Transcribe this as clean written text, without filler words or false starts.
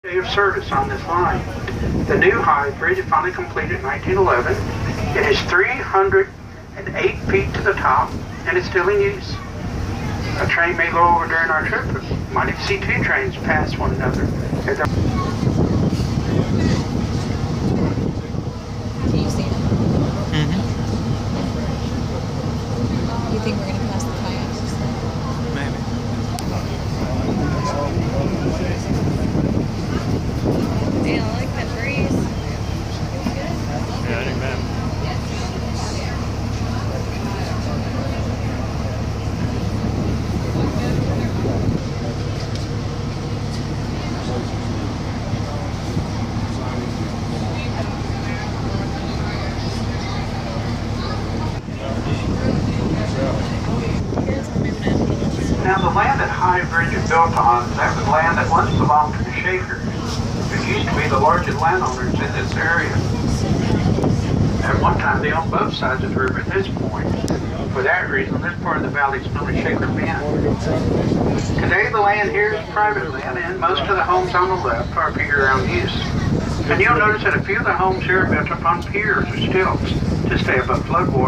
Day of service on this line. The new High Bridge finally completed in 1911. It is 308 feet to the top and it's still in use. A train may go over during our trip, but you might even see two trains pass one another. Can you see it? Mm-hmm. You think we're going to pass the kayaks? Maybe. Yeah, I like that breeze. Yeah, I think that. Now the land that High Bridge is built on, that was land that once belonged to the Shakers, who used to be the largest landowners in this area. At one time they owned both sides of the river at this point. For that reason, this part of the valley is known as Shaker Bend. Today the land here is private land and most of the homes on the left are year-round use. And you'll notice that a few of the homes here are built up on piers or stilts to stay above floodwater.